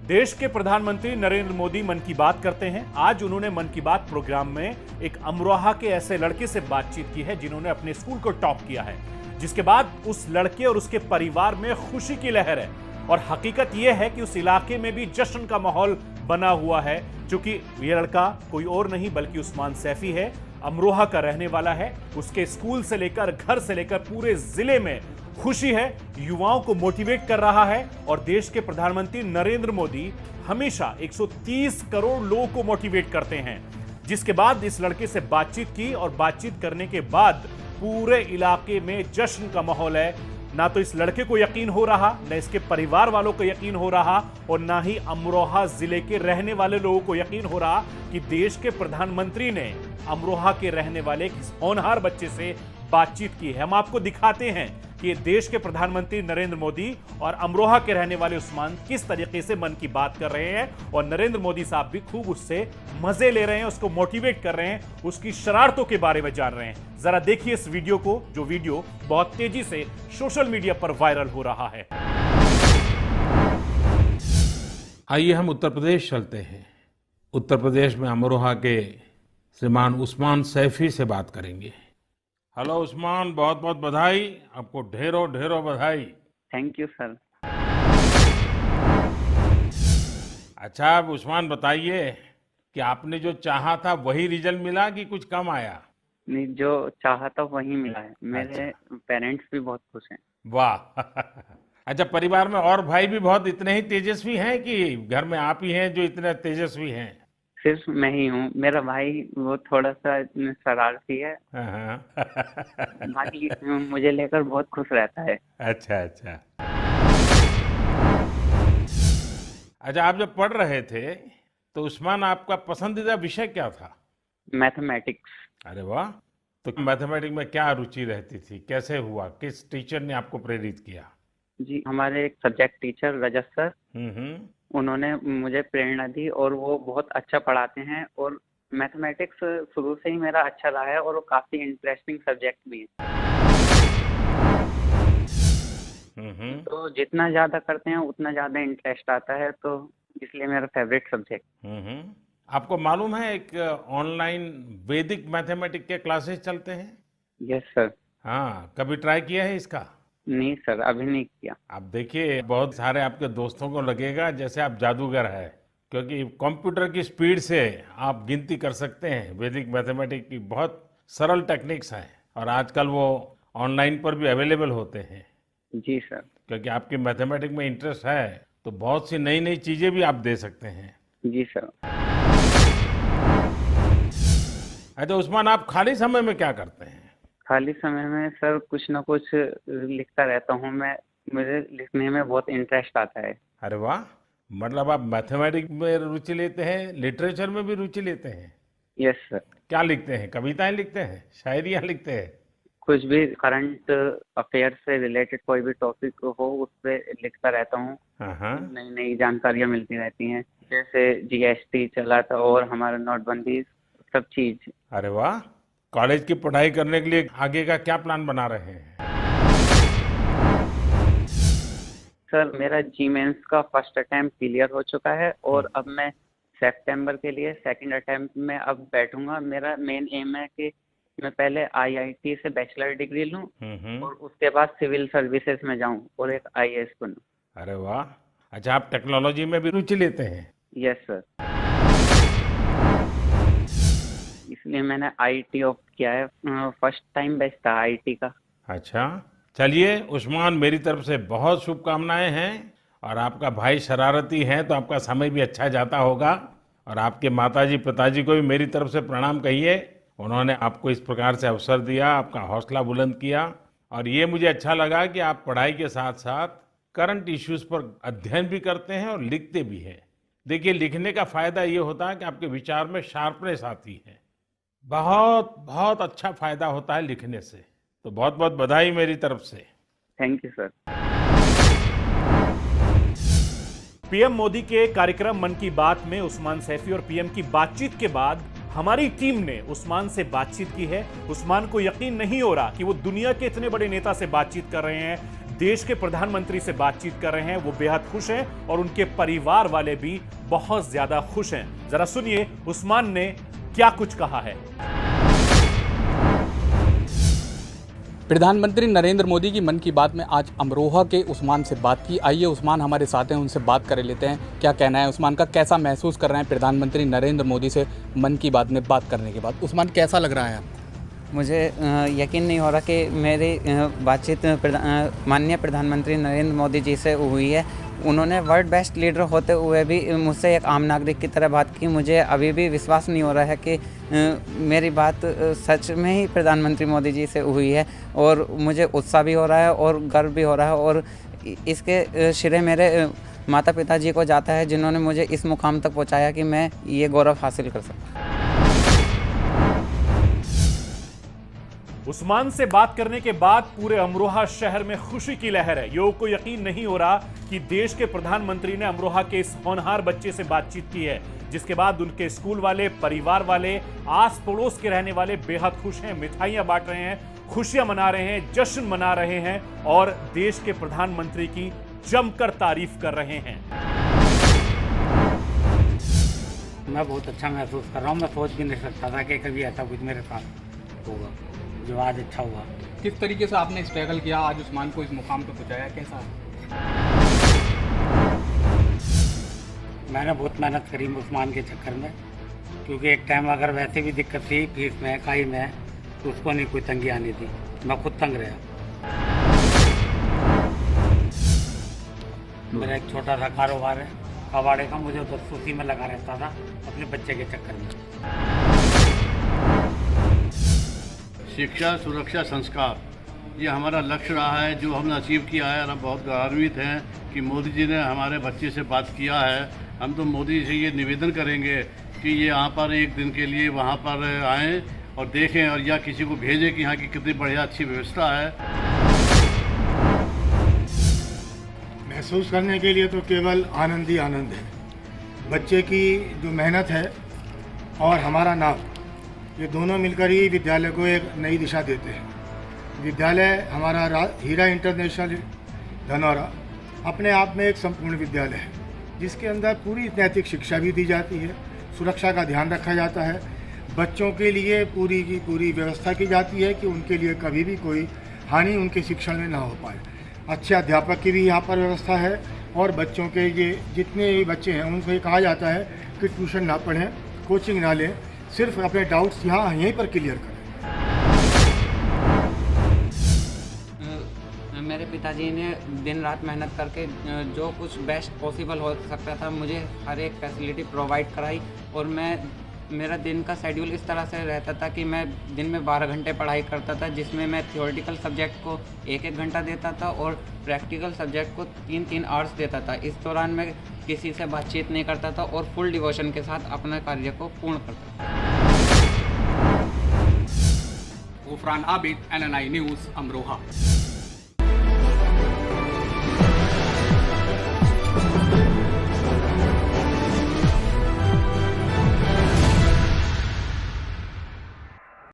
देश के प्रधानमंत्री नरेंद्र मोदी मन की बात करते हैं। आज उन्होंने मन की बात प्रोग्राम में एक अमरोहा के ऐसे लड़के से बातचीत की है जिन्होंने अपने स्कूल को टॉप किया है, जिसके बाद उस लड़के और उसके परिवार में खुशी की लहर है। और हकीकत यह है कि उस इलाके में भी जश्न का माहौल बना हुआ है, क्योंकि यह लड़का कोई और नहीं बल्कि उस्मान सैफी है। अमरोहा का रहने वाला है। उसके स्कूल से लेकर घर से लेकर पूरे जिले में खुशी है, युवाओं को मोटिवेट कर रहा है। और देश के प्रधानमंत्री नरेंद्र मोदी हमेशा 130 करोड़ लोगों को मोटिवेट करते हैं। जिसके बाद इस लड़के से बातचीत की और बातचीत करने के बाद पूरे इलाके में जश्न का माहौल है। ना तो इस लड़के को यकीन हो रहा, न इसके परिवार वालों को यकीन हो रहा और ना ही अमरोहा जिले के रहने वाले लोगों को यकीन हो रहा कि देश के प्रधानमंत्री ने अमरोहा के रहने वाले एक होनहार बच्चे से बातचीत की है। हम आपको दिखाते हैं कि देश के प्रधानमंत्री नरेंद्र मोदी और अमरोहा के रहने वाले उस्मान किस तरीके से मन की बात कर रहे हैं। और नरेंद्र मोदी साहब भी खूब उससे मजे ले रहे हैं, उसको मोटिवेट कर रहे हैं, उसकी शरारतों के बारे में जान रहे हैं। जरा देखिए इस वीडियो को, जो वीडियो बहुत तेजी से सोशल मीडिया पर वायरल हो रहा है। आइए हम उत्तर प्रदेश चलते हैं। उत्तर प्रदेश में अमरोहा के श्रीमान उस्मान सैफी से बात करेंगे। हेलो उस्मान, बहुत बहुत बधाई, आपको ढेरों ढेरों बधाई। Thank you sir. अच्छा, अब उस्मान बताइए कि आपने जो चाहा था वही रिजल्ट मिला कि कुछ कम आया? नहीं, जो चाहा था वही मिला है। मेरे पेरेंट्स भी बहुत खुश हैं। वाह अच्छा, परिवार में और भाई भी बहुत इतने ही तेजस्वी हैं कि घर में आप ही हैं जो इतने तेजस्वी हैं? सिर्फ मैं ही हूँ। मेरा भाई वो थोड़ा सा शरारती है। बाकी मुझे लेकर बहुत खुश रहता है। अच्छा अच्छा। अच्छा, आप जब पढ़ रहे थे तो उस्मान आपका पसंदीदा विषय क्या था? मैथमेटिक्स। अरे वाह, तो मैथमेटिक्स में क्या रुचि रहती थी, कैसे हुआ, किस टीचर ने आपको प्रेरित किया? जी, हमारे एक सब्जेक्ट टीचर रजत सर, उन्होंने मुझे प्रेरणा दी और वो बहुत अच्छा पढ़ाते हैं। और मैथमेटिक्स शुरू से ही मेरा अच्छा रहा है और वो काफी इंटरेस्टिंग सब्जेक्ट भी है। तो जितना ज्यादा करते हैं उतना ज्यादा इंटरेस्ट आता है, तो इसलिए मेरा फेवरेट सब्जेक्ट। आपको मालूम है एक ऑनलाइन वैदिक मैथमेटिक्स के क्लासेस चलते हैं? Yes sir. हाँ, कभी ट्राई किया है इसका? नहीं सर, अभी नहीं किया। आप देखिए, बहुत सारे आपके दोस्तों को लगेगा जैसे आप जादूगर है, क्योंकि कंप्यूटर की स्पीड से आप गिनती कर सकते हैं। वैदिक मैथमेटिक्स की बहुत सरल टेक्निक्स हैं और आजकल वो ऑनलाइन पर भी अवेलेबल होते हैं। जी सर। क्योंकि आपकी मैथमेटिक्स में इंटरेस्ट है तो बहुत सी नई नई चीजें भी आप दे सकते हैं। जी सर। अच्छा उस्मान, आप खाली समय में क्या करते हैं? खाली समय में सर कुछ ना कुछ लिखता रहता हूँ मैं। मुझे लिखने में बहुत इंटरेस्ट आता है। अरे वाह, मतलब आप मैथमेटिक्स में रुचि लेते हैं, लिटरेचर में भी रुचि लेते हैं? Yes sir. क्या लिखते हैं? कविताएं लिखते हैं, शायरियां लिखते हैं? कुछ भी करंट अफेयर से रिलेटेड कोई भी टॉपिक हो उस पर लिखता रहता हूँ। नई नई जानकारियाँ मिलती रहती हैं, जैसे जीएसटी चला था और हमारा नोटबंदी, सब चीज। अरे वाह, कॉलेज की पढ़ाई करने के लिए आगे का क्या प्लान बना रहे हैं? सर मेरा जी मेंस का फर्स्ट अटेम्प्ट क्लियर हो चुका है और अब मैं सितंबर के लिए सेकंड अटेम्प्ट में अब बैठूंगा। मेरा मेन एम है कि मैं पहले आईआईटी से बैचलर डिग्री लूं और उसके बाद सिविल सर्विसेज में जाऊं और एक आईएएस बनूं। अरे वाह। अच्छा, आप टेक्नोलॉजी में भी रुचि लेते हैं? Yes sir. इसलिए मैंने आईटी ऑप्ट किया है। फर्स्ट टाइम बेस्ट था आईटी का। अच्छा, चलिए उस्मान, मेरी तरफ से बहुत शुभकामनाएं हैं। और आपका भाई शरारती है तो आपका समय भी अच्छा जाता होगा। और आपके माताजी पिताजी को भी मेरी तरफ से प्रणाम कहिए, उन्होंने आपको इस प्रकार से अवसर दिया, आपका हौसला बुलंद किया। और ये मुझे अच्छा लगा कि आप पढ़ाई के साथ साथ करंट इश्यूज पर अध्ययन भी करते हैं और लिखते भी हैं। देखिए, लिखने का फायदा ये होता है कि आपके विचार में शार्पनेस आती है। बहुत बहुत अच्छा फायदा होता है लिखने से। तो बहुत बहुत बधाई मेरी तरफ से। Thank you sir. PM Modi के कार्यक्रम मन की बात में उस्मान सैफी और पीएम की बातचीत के बाद हमारी टीम ने उस्मान से बातचीत की है। उस्मान को यकीन नहीं हो रहा कि वो दुनिया के इतने बड़े नेता से बातचीत कर रहे हैं। देश के प्रधानमंत्री से बातचीत कर रहे हैं, वो बेहद खुश हैं और उनके परिवार वाले भी बहुत ज्यादा खुश हैं। जरा सुनिए उस्मान ने क्या कुछ कहा है। प्रधानमंत्री नरेंद्र मोदी की मन की बात में आज अमरोहा के उस्मान से बात की। आइए उस्मान हमारे साथ हैं, उनसे बात कर लेते हैं। क्या कहना है उस्मान का, कैसा महसूस कर रहे हैं प्रधानमंत्री नरेंद्र मोदी से मन की बात में बात करने के बाद? उस्मान कैसा लग रहा है आपको? मुझे यकीन नहीं हो रहा कि मेरी बातचीत माननीय प्रधानमंत्री नरेंद्र मोदी जी से हुई है। उन्होंने वर्ल्ड बेस्ट लीडर होते हुए भी मुझसे एक आम नागरिक की तरह बात की। मुझे अभी भी विश्वास नहीं हो रहा है कि मेरी बात सच में ही प्रधानमंत्री मोदी जी से हुई है, और मुझे उत्साह भी हो रहा है और गर्व भी हो रहा है, और इसके श्रेय मेरे माता पिता जी को जाता है, जिन्होंने मुझे इस मुकाम तक पहुंचाया कि मैं ये गौरव हासिल कर सकूं। उस्मान से बात करने के बाद पूरे अमरोहा शहर में खुशी की लहर है। लोगों को यकीन नहीं हो रहा कि देश के प्रधानमंत्री ने अमरोहा के इस होनहार बच्चे से बातचीत की है, जिसके बाद उनके स्कूल वाले, परिवार वाले, आस पड़ोस के रहने वाले बेहद खुश हैं, मिठाइयां बांट रहे हैं, खुशियां मना रहे हैं, जश्न मना रहे हैं और देश के प्रधानमंत्री की जमकर तारीफ कर रहे हैं। मैं बहुत अच्छा महसूस कर रहा हूँ। मैं सोच भी नहीं सकता था कि कभी ऐसा कुछ मेरे साथ होगा, जो आज अच्छा हुआ। किस तरीके से आपने स्ट्रगल किया, आज उस्मान को इस मुकाम पर पहुंचाया, कैसा? मैंने बहुत मेहनत करी उस्मान के चक्कर में, क्योंकि एक टाइम अगर वैसे भी दिक्कत थी फीस में, काई में, तो उसको नहीं कोई तंगी आनी थी। मैं खुद तंग रहा। मेरा एक छोटा सा कारोबार है कबाड़े का, मुझे उसी में लगा रहता था अपने बच्चे के चक्कर में। शिक्षा, सुरक्षा, संस्कार, ये हमारा लक्ष्य रहा है जो हमने अचीव किया है, और हम बहुत गौरवित हैं कि मोदी जी ने हमारे बच्चे से बात किया है। हम तो मोदी जी से ये निवेदन करेंगे कि ये यहाँ पर एक दिन के लिए वहाँ पर आएँ और देखें, और या किसी को भेजें कि यहाँ की कितनी बढ़िया अच्छी व्यवस्था है। महसूस करने के लिए तो केवल आनंद ही आनंद है। बच्चे की जो मेहनत है और हमारा नाम, ये दोनों मिलकर ही विद्यालय को एक नई दिशा देते हैं। विद्यालय हमारा हीरा इंटरनेशनल धनौरा अपने आप में एक संपूर्ण विद्यालय है, जिसके अंदर पूरी नैतिक शिक्षा भी दी जाती है, सुरक्षा का ध्यान रखा जाता है, बच्चों के लिए पूरी की पूरी व्यवस्था की जाती है कि उनके लिए कभी भी कोई हानि उनके शिक्षण में ना हो पाए। अच्छे अध्यापक की भी यहाँ पर व्यवस्था है, और बच्चों के ये जितने भी बच्चे हैं उनको ये कहा जाता है कि ट्यूशन ना पढ़ें, कोचिंग ना लें, सिर्फ अपने डाउट्स यहाँ यहीं पर क्लियर करें। मेरे पिताजी ने दिन रात मेहनत करके जो कुछ बेस्ट पॉसिबल हो सकता था मुझे हर एक फैसिलिटी प्रोवाइड कराई, और मेरा दिन का शेड्यूल इस तरह से रहता था कि मैं दिन में 12 घंटे पढ़ाई करता था, जिसमें मैं थ्योरेटिकल सब्जेक्ट को 1-1 घंटा देता था और प्रैक्टिकल सब्जेक्ट को 3-3 आवर्स देता था। इस दौरान मैं किसी से बातचीत नहीं करता था और फुल डिवोशन के साथ अपने कार्य को पूर्ण करता था। गफरान आबिद, NNI न्यूज़, अमरोहा।